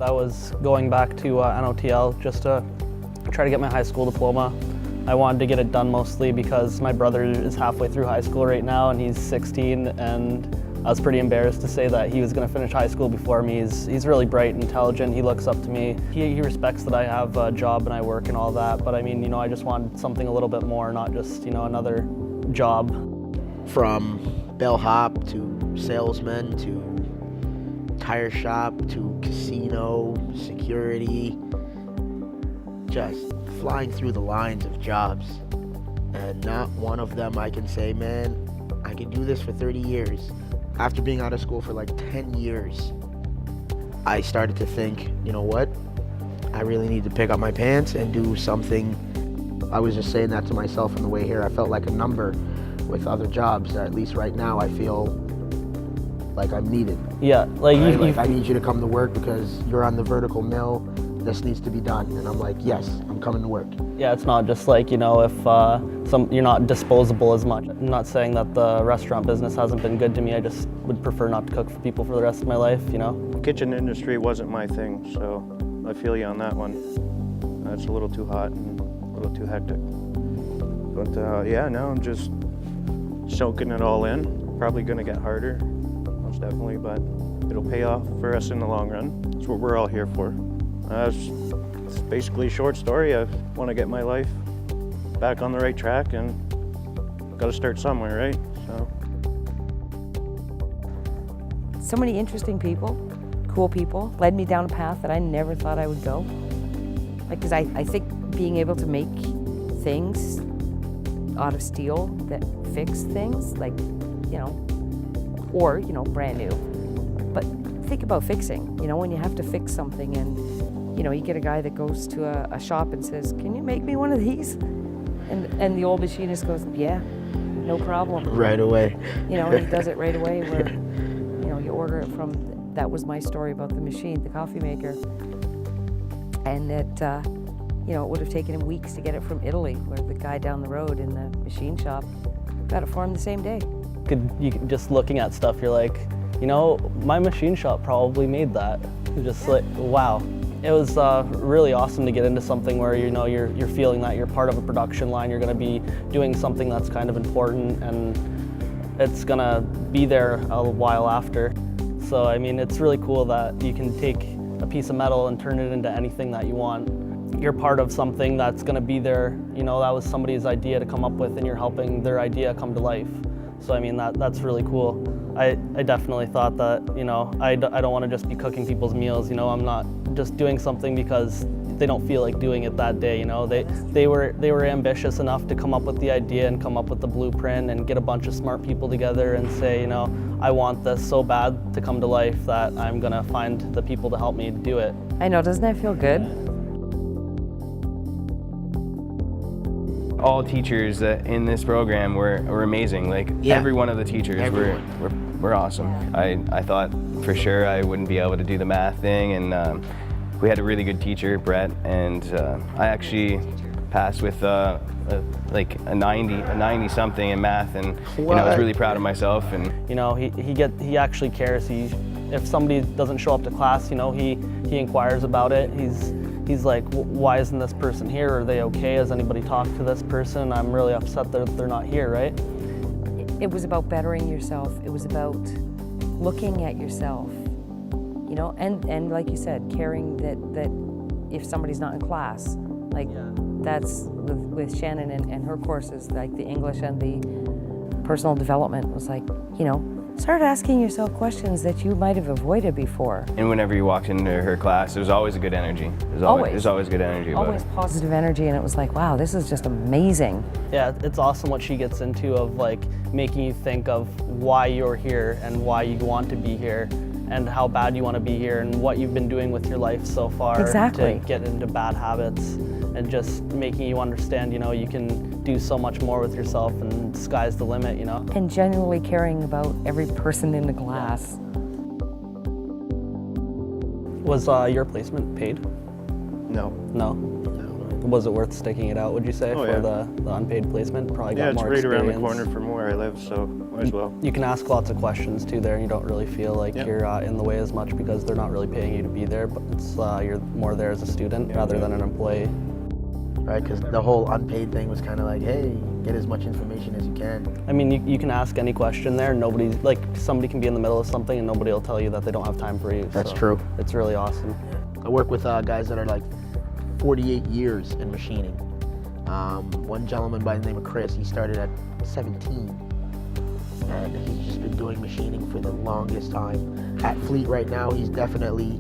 I was going back to NOTL just to try to get my high school diploma. I wanted to get it done mostly because my brother is halfway through high school right now and he's 16, and I was pretty embarrassed to say that he was going to finish high school before me. He's really bright and intelligent. He looks up to me. He respects that I have a job and I work and all that, but I mean, I just wanted something a little bit more, not just, another job. From bellhop to salesman to tire shop to casino, security, just flying through the lines of jobs. And not one of them I can say, man, I could do this for 30 years. After being out of school for like 10 years, I started to think, you know what? I really need to pick up my pants and do something. I was just saying that to myself on the way here. I felt like a number with other jobs. At least right now, I feel like I'm needed. Yeah, like, right? I need you to come to work because you're on the vertical mill. This needs to be done. And I'm like, yes, I'm coming to work. Yeah, it's not just like, if you're not disposable as much. I'm not saying that the restaurant business hasn't been good to me. I just would prefer not to cook for people for the rest of my life, Kitchen industry wasn't my thing, so I feel you on that one. It's a little too hot and a little too hectic. But yeah, now I'm just soaking it all in. Probably gonna get harder, most definitely, but it'll pay off for us in the long run. That's what we're all here for. It's basically a short story. I want to get my life back on the right track, and got to start somewhere, right? So many interesting people, cool people, led me down a path that I never thought I would go. Because I think being able to make things out of steel that fix things, like, or, brand new. But think about fixing, when you have to fix something and, you get a guy that goes to a shop and says, can you make me one of these? And the old machinist goes, yeah, no problem. Right away. And he does it right away where, you order it from, that was my story about the machine, the coffee maker. And that, it would have taken him weeks to get it from Italy, where the guy down the road in the machine shop got it for him the same day. Just looking at stuff, you're like, my machine shop probably made that. Just like, wow. It was really awesome to get into something where you're feeling that you're part of a production line. You're going to be doing something that's kind of important, and it's going to be there a while after. So I mean, it's really cool that you can take a piece of metal and turn it into anything that you want. You're part of something that's going to be there. That was somebody's idea to come up with, and you're helping their idea come to life. So I mean, that's really cool. I definitely thought that, I don't want to just be cooking people's meals. I'm not just doing something because they don't feel like doing it that day. They were ambitious enough to come up with the idea and come up with the blueprint and get a bunch of smart people together and say, I want this so bad to come to life that I'm gonna find the people to help me do it. I know, doesn't that feel good? All teachers in this program were amazing. Like, every one of the teachers were awesome. I thought for sure I wouldn't be able to do the math thing, and we had a really good teacher, Brett, and I actually passed with like a 90 something in math, and I was really proud of myself. And he actually cares. If somebody doesn't show up to class, he inquires about it. He's like, why isn't this person here? Are they okay? Has anybody talked to this person? I'm really upset that they're not here, right? It was about bettering yourself. It was about looking at yourself, and like you said, caring that if somebody's not in class, like that's with Shannon and her courses, like the English and the personal development was like, start asking yourself questions that you might have avoided before. And whenever you walked into her class, there was always a good energy. There's always good energy. Always positive energy, and it was like, wow, this is just amazing. Yeah, it's awesome what she gets into of like making you think of why you're here and why you want to be here and how bad you want to be here and what you've been doing with your life so far to get into bad habits, and just making you understand, you can do so much more with yourself, and sky's the limit, And genuinely caring about every person in the class. Was your placement paid? No. No? Was it worth sticking it out, would you say, Oh, for yeah. the unpaid placement? Probably Yeah, got it's more right experience. around the corner from where I live, so might as well. You can ask lots of questions too there, and you don't really feel like Yeah. you're in the way as much because they're not really paying you to be there, but it's, you're more there as a student rather than an employee. Right, because the whole unpaid thing was kind of like, hey, get as much information as you can. I mean, you can ask any question there. Somebody can be in the middle of something and nobody will tell you that they don't have time for you. That's so true. It's really awesome. I work with guys that are like 48 years in machining. One gentleman by the name of Chris, he started at 17. And he's just been doing machining for the longest time. At Fleet right now, he's definitely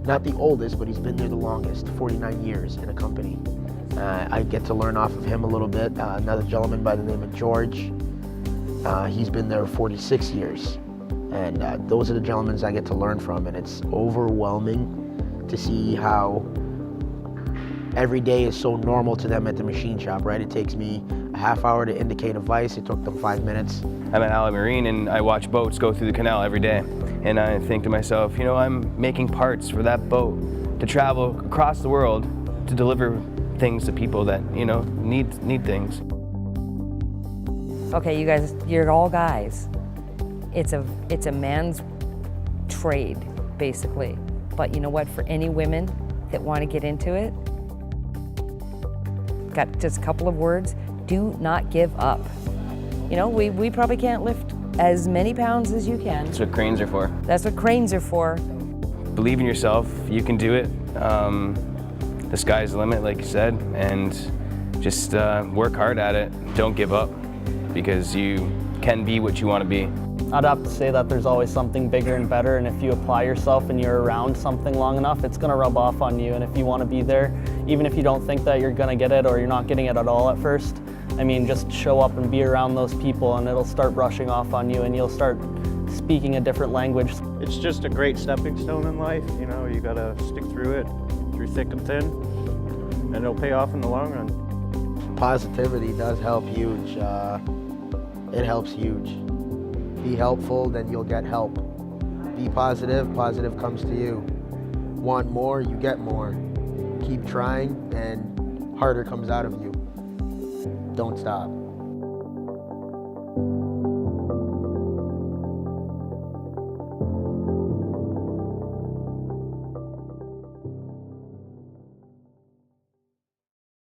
not the oldest, but he's been there the longest, 49 years in a company. I get to learn off of him a little bit. Another gentleman by the name of George, he's been there 46 years. And those are the gentlemen I get to learn from, and it's overwhelming to see how every day is so normal to them at the machine shop, right? It takes me a half hour to indicate a vise, it took them 5 minutes. I'm at Allied Marine and I watch boats go through the canal every day. And I think to myself, you know, I'm making parts for that boat to travel across the world to deliver things to people that, you know, need things. Okay, you guys, you're all guys. It's a man's trade, basically. But you know what, for any women that want to get into it, got just a couple of words, do not give up. You know, we probably can't lift as many pounds as you can. That's what cranes are for. That's what cranes are for. Believe in yourself, you can do it. The sky's the limit, like you said, and just work hard at it. Don't give up, because you can be what you want to be. I'd have to say that there's always something bigger and better, and if you apply yourself and you're around something long enough, it's going to rub off on you. And if you want to be there, even if you don't think that you're going to get it or you're not getting it at all at first, I mean, just show up and be around those people and it'll start brushing off on you and you'll start speaking a different language. It's just a great stepping stone in life. You know, you gotta stick through it, through thick and thin, and it'll pay off in the long run. Positivity does help huge. It helps huge. Be helpful, then you'll get help. Be positive, positive comes to you. Want more, you get more. Keep trying, and harder comes out of you. Don't stop.